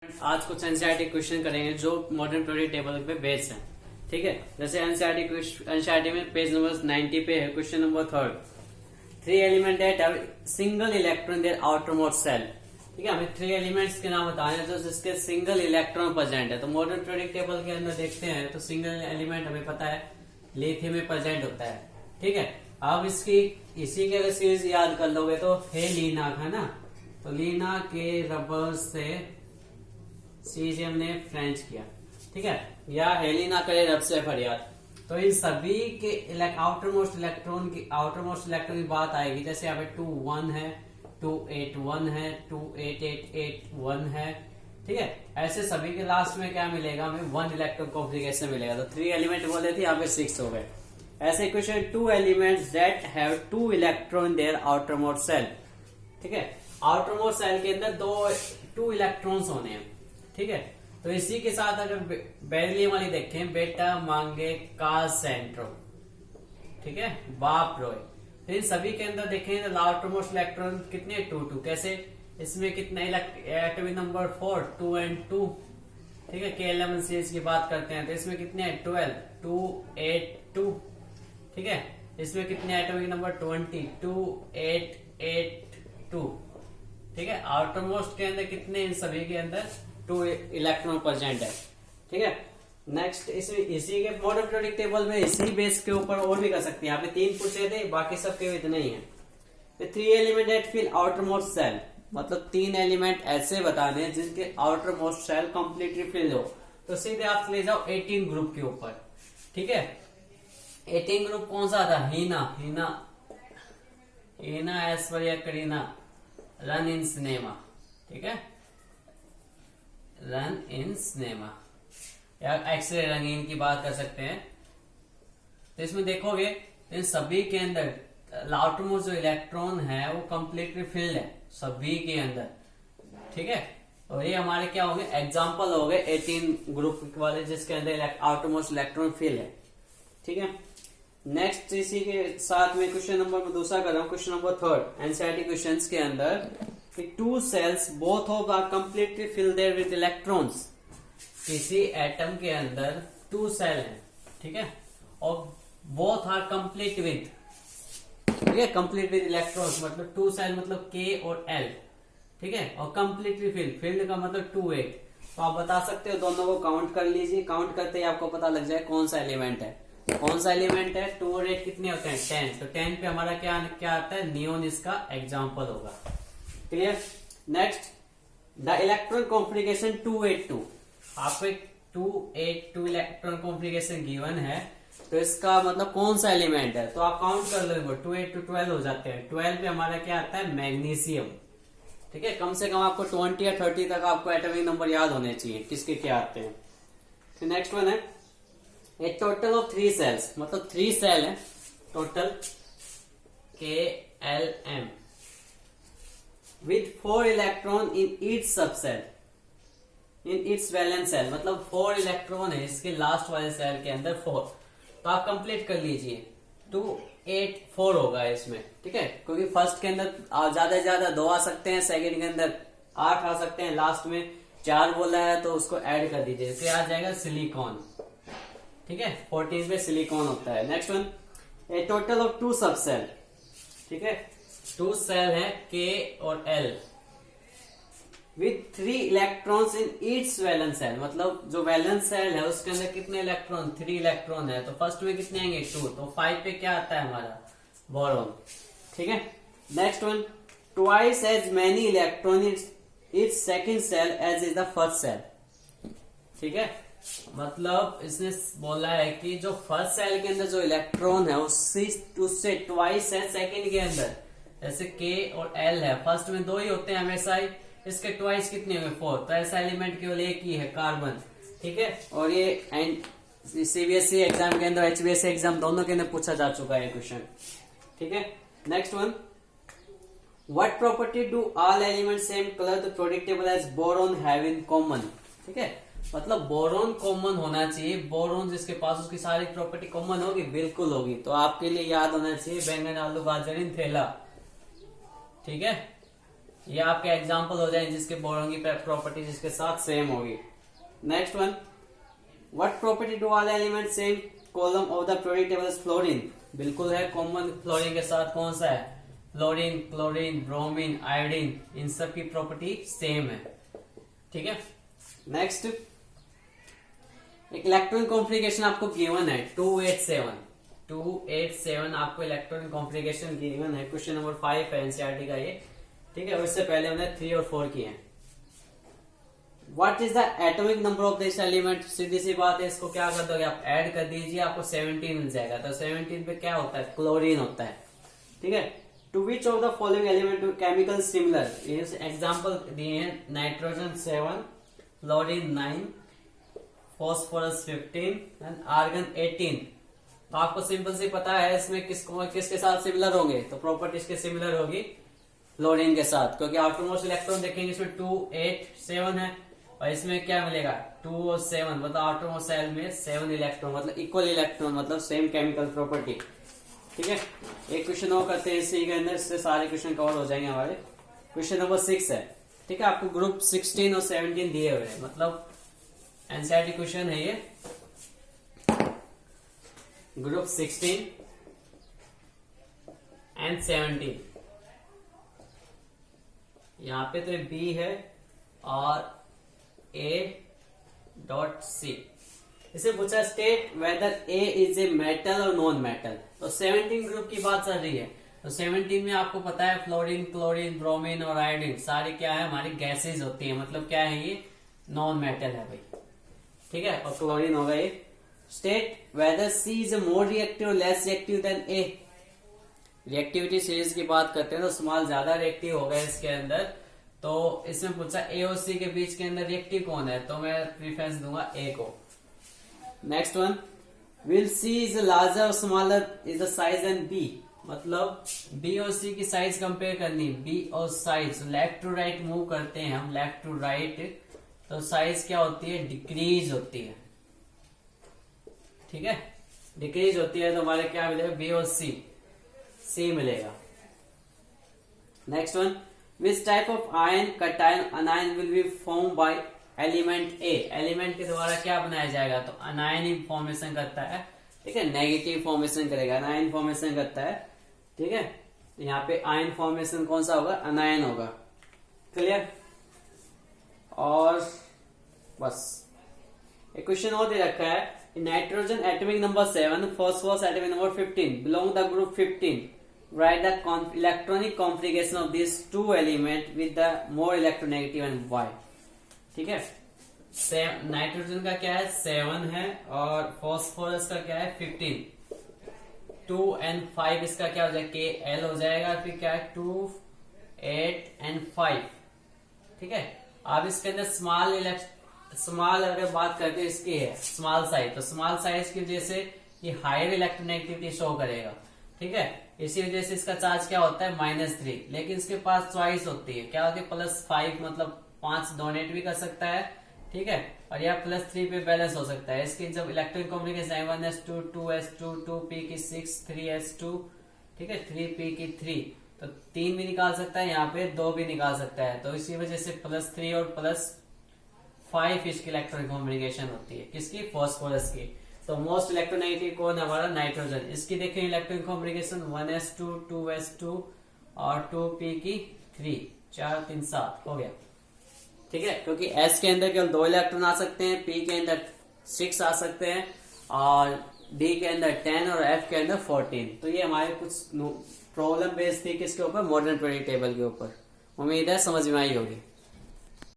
आज कुछ NCERT question करेंगे जो मॉडर्न पीरियोडिक टेबल पे बेस्ड है। ठीक है, जैसे एनसीईआरटी में पेज नंबर 90 पे है क्वेश्चन नंबर 3। 3 एलिमेंट है single electron their outer most shell. ठीक है, हमें 3 एलिमेंट्स के नाम बताने हैं जो जिसके सिंगल इलेक्ट्रॉन प्रेजेंट है। तो मॉडर्न पीरियोडिक टेबल के अंदर देखते हैं तो सिंगल एलिमेंट हमें पता है लिथियम में प्रेजेंट होता है। ठीक है, अब इसी के अगर सीरीज याद कर लोगे तो है लीनाक, है ना। तो लीना के रबर से सीजियम ने फ्रेंच किया। ठीक है, या हेलिना करे रब से फरियाद। तो इन सभी के आउटर मोस्ट इलेक्ट्रॉन की बात आएगी। जैसे यहाँ पे 2 1 है, 2 8 1 है, 2 8 8 8 1 है। ठीक है, ऐसे सभी के लास्ट में क्या मिलेगा, हमें 1 इलेक्ट्रॉन कॉन्फ़िगरेशन मिलेगा। तो 3 एलिमेंट बोले थे, यहाँ पे 6 हो गए। ऐसे question 2 elements that have 2 electron their outer most shell. ठीक है, आउटर मोस्ट सेल के अंदर 2 इलेक्ट्रॉन्स होने हैं। ठीक है, तो इसी के साथ अगर बेरिलियम वाली देखें, बेटा मांगे का सेंट्रो। ठीक है, बाप रोय। तो इन सभी के अंदर देखें तो आउटर मोस्ट इलेक्ट्रॉन कितने 2 2। कैसे, इसमें कितना एटॉमिक नंबर 4 2 and 2। ठीक है, K11 सीरीज की बात करते हैं तो इसमें कितने 12 2 8 2। ठीक है, इसमें कितने एटॉमिक नंबर 20 2 8 8 2। ठीक है, आउटर मोस्ट के अंदर कितने, इन सभी के अंदर 2 इलेक्ट्रॉन प्रेजेंट है। ठीक है, नेक्स्ट इसी के मॉडर्न पीरियोडिक टेबल में इसी बेस के ऊपर और भी कर सकते हैं। यहाँ पे 3 पूछे थे, बाकी सब के इतने ही है। 3 element at fill outer most shell, मतलब 3 एलिमेंट ऐसे बताने हैं जिनके outer most shell completely fill हो। तो सीधे आप ले जाओ 18 ग्रुप के ऊपर। ठीक है, 18 ग्रुप कौन सा था, Heena Aishwarya Kareena, run in cinema. ठीक है, रन इन सिनेमा या एक्सरे रंगीन की बात कर सकते हैं। तो इसमें देखोगे इन सभी के अंदर आउटर मोस्ट जो इलेक्ट्रॉन है वो कंप्लीटली फिल्ड है सभी के अंदर। ठीक है, और ये हमारे क्या होंगे, एग्जांपल हो गए 18 ग्रुप वाले जिसके अंदर आउटर मोस्ट इलेक्ट्रॉन फिल है। ठीक है, नेक्स्ट इसी के साथ में क्वेश्चन नंबर में दूसरा कर रहा हूं, क्वेश्चन नंबर 3 एनसीईआरटी क्वेश्चंस के अंदर 2 cells both of are completely filled there with electrons। किसी एटम के अंदर 2 सेल हैं। ठीक है, और both are complete with, ठीक है, complete with electrons मतलब 2 सेल मतलब K और L। ठीक है, और completely filled का मतलब 2 8। तो आप बता सकते हो, दोनों को काउंट कर लीजिए। काउंट करते ही आपको पता लग जाए कौन सा एलिमेंट है। कौन सा एलिमेंट है, 2 और 8 कितने होते हैं 10। तो 10 पे हमारा क्या आता है, नियोन इसका एग्जाम्पल होगा। Clear. Next, the electron configuration 282। आपको एक 282 इलेक्ट्रॉन कॉन्फ़िगरेशन गिवन है, तो इसका मतलब कौन सा एलिमेंट है। तो आप काउंट कर लो, 2 8 2 12 हो जाते हैं। 12 पे हमारा क्या आता है, मैग्नीशियम। ठीक है, कम से कम आपको 20 या 30 तक आपको एटॉमिक नंबर याद होने चाहिए किसके क्या आते हैं। फिर नेक्स्ट वन है ए टोटल ऑफ 3 सेल्स, मतलब 3 सेल है total KLM with 4 electron in each subshell in each valence shell, मतलब 4 इलेक्ट्रॉन है इसके लास्ट वाले सेल के अंदर 4। तो आप कंप्लीट कर लीजिए, 2 8 4 होगा इसमें। ठीक है, क्योंकि फर्स्ट के अंदर ज्यादा से ज्यादा 2 आ सकते हैं, सेकंड के अंदर 8 आ सकते हैं, लास्ट में 4 बोला है तो उसको ऐड कर दीजिए, फिर आ जाएगा सिलिकॉन। ठीक है, 14 पे सिलिकॉन होता है। Next one, A total of 2 subshell. ठीक है, 2 सेल है K और L with 3 electrons in each valence shell, मतलब जो वैलेंस सेल है उसके अंदर कितने इलेक्ट्रॉन, 3 इलेक्ट्रॉन है। तो फर्स्ट में कितने आएंगे 2, तो 5 पे क्या आता है हमारा, बोरॉन। ठीक है, next one, twice as many electron in second shell as is the first shell. ठीक है, मतलब इसने बोला है कि जो फर्स्ट सेल के अंदर जो इलेक्ट्रॉन है उससे ट्वाइस है सेकेंड के अंदर। जैसे K और L है, फर्स्ट में 2 ही होते हैं हमेशा ही, इसके ट्वाइस कितने हुए 4। तो ऐसा एलिमेंट केवल एक ही है, कार्बन। ठीक है, और ये CBSE एग्जाम के अंदर HBSE एग्जाम दोनों के अंदर पूछा जा चुका है क्वेश्चन। ठीक है, next one, what property do all element same column the periodic table as boron have in common. ठीक है, मतलब बोरॉन कॉमन होना चाहिए। बोरॉन जिसके पास उसकी सारी प्रॉपर्टी कॉमन होगी, बिल्कुल होगी। तो आपके लिए याद होना चाहिए बैंगन आलू गाजर इन थैला। ठीक है, ये आपके एग्जाम्पल हो जाए जिसके बोरोन की प्रॉपर्टी जिसके साथ सेम होगी। Next one, what property do all element same column of the periodic table is fluorine. बिल्कुल है, कॉमन फ्लोरीन के साथ कौन सा है, फ्लोरीन, क्लोरीन, ब्रोमीन, आयोडीन, इन सब की प्रॉपर्टी सेम है। ठीक है। नेक्स्ट, एक इलेक्ट्रॉन कॉन्फ़िगरेशन आपको गिवन है 287 आपको इलेक्ट्रॉन कॉन्फ़िगरेशन गिवन है। क्वेश्चन नंबर 5 है एनसीईआरटी का ये। ठीक है, उससे पहले हमने 3 और 4 किए हैं। What is the atomic number of this element. सीधी सी बात है, इसको क्या कर दोगे आप, ऐड कर दीजिए, आपको 17 मिल जाएगा। तो 17 पे क्या होता है, क्लोरीन होता है। ठीक है। To which of the following element chemical similar. Example दिए हैं, nitrogen 7, fluorine 9, phosphorus 15 and argon 18। तो आपको सिंपल से पता है इसमें किसके साथ सिमिलर होंगे, तो प्रॉपर्टी इसके सिमिलर होगी फ्लोरीन के साथ, क्योंकि आउटरमोस्ट इलेक्ट्रॉन देखेंगे इसमें 2, 8, 7 है, और इसमें क्या मिलेगा 2 और 7, मतलब आउटरमोस्ट सेल में 7 इलेक्ट्रॉन, मतलब इक्वल इलेक्ट्रॉन, मतलब सेम केमिकल प्रॉपर्टी। ठीक है। एक क्वेश्चन और करते हैं इसी के अंदर, इससे सारे क्वेश्चन कवर हो जाएंगे हमारे। क्वेश्चन नंबर 6 है। ठीक है, आपको ग्रुप 16 और 17 दिए हुए हैं, मतलब एनसीईआरटी क्वेश्चन है ये। ग्रुप 16 एंड 17, यहां पे तो बी है और A.C। इसे पूछा state whether A is a metal और नॉन मेटल। तो 17 ग्रुप की बात चल रही है। तो 17 में आपको पता है फ्लोरीन, क्लोरीन, ब्रोमीन और आयोडीन सारी क्या है, हमारी गैसेज होती है, मतलब क्या है ये नॉन मेटल है भाई। ठीक है, और क्लोरीन होगा ये। State whether C is more reactive or less reactive than A। Reactivity series की बात करते हैं तो स्मॉल ज्यादा रिएक्टिव होगा इसके अंदर। तो इसमें पूछा A और C के बीच के अंदर रिएक्टिव कौन है, तो मैं प्रीफरेंस दूंगा A को। Next one, will C is larger or smaller is the size and B। मतलब B और C की साइज कंपेयर करनी, B और size left to right move करते हैं हम, लेफ्ट टू राइट, तो साइज क्या होती है, डिक्रीज होती है। ठीक है, डिक्रीज होती है, तो हमारे क्या मिलेगा, B और C मिलेगा। Next one, which type of ion cation अनायन will be form by element A. Element के द्वारा क्या बनाया जाएगा, तो अनायन ही फॉर्मेशन करता है। ठीक है, नेगेटिव फॉर्मेशन करेगा, अनायन फॉर्मेशन करता है। ठीक है, तो यहाँ पे आयन फॉर्मेशन कौन सा होगा, अनायन होगा। क्लियर। और बस एक क्वेश्चन और दे रखा है, nitrogen atomic number 7, phosphorus atomic number 15 belong the group 15। Write the electronic configuration of these two elements with the more electronegative and why। ठीक है, नाइट्रोजन का क्या है 7 है, और फॉस्फोरस का क्या है 15। 2 and 5 इसका क्या हो जाएगा, KL हो जाएगा, फिर क्या है 2, 8 and 5। ठीक है, अब इसके अंदर स्मॉल अगर बात करते हैं इसकी है स्मॉल साइज, तो स्मॉल साइज की वजह से ये हायर इलेक्ट्रोनेगेटिविटी शो करेगा। ठीक है, इसी वजह से इसका चार्ज क्या होता है -3, लेकिन इसके पास चॉइस होती है, क्या होती है +5, मतलब 5 डोनेट भी कर सकता है। ठीक है, और यह +3 पे बैलेंस हो सकता है। इसकी जब electron combination 1s2, 2s2, 2p की 6, 3s2, ठीक है 3p की 3, तो 3 भी निकाल सकता है, यहाँ पे 2 भी निकाल सकता है। तो इसी वजह से +3 और +5 इसकी इलेक्ट्रॉन कॉम्बिनेशन होती है, किसकी, फॉस्फोरस की। तो मोस्ट इलेक्ट्रोनेगेटिव कौन है, हमारा नाइट्रोजन। इसकी देखें इलेक्ट्रॉन कॉम्बिनेशन 1s2, 2s2 और 2p की 3, 4, 3, 7 हो गया। ठीक है, क्योंकि S के अंदर केवल 2 इलेक्ट्रॉन आ सकते हैं, P के अंदर 6 आ सकते हैं, और D के अंदर 10 और F के अंदर 14। तो ये हमारे कुछ प्रॉब्लम बेस्ड थी किसके ऊपर, मॉडर्न पीरियोडिक टेबल के ऊपर। उम्मीद है समझ में आई होगी।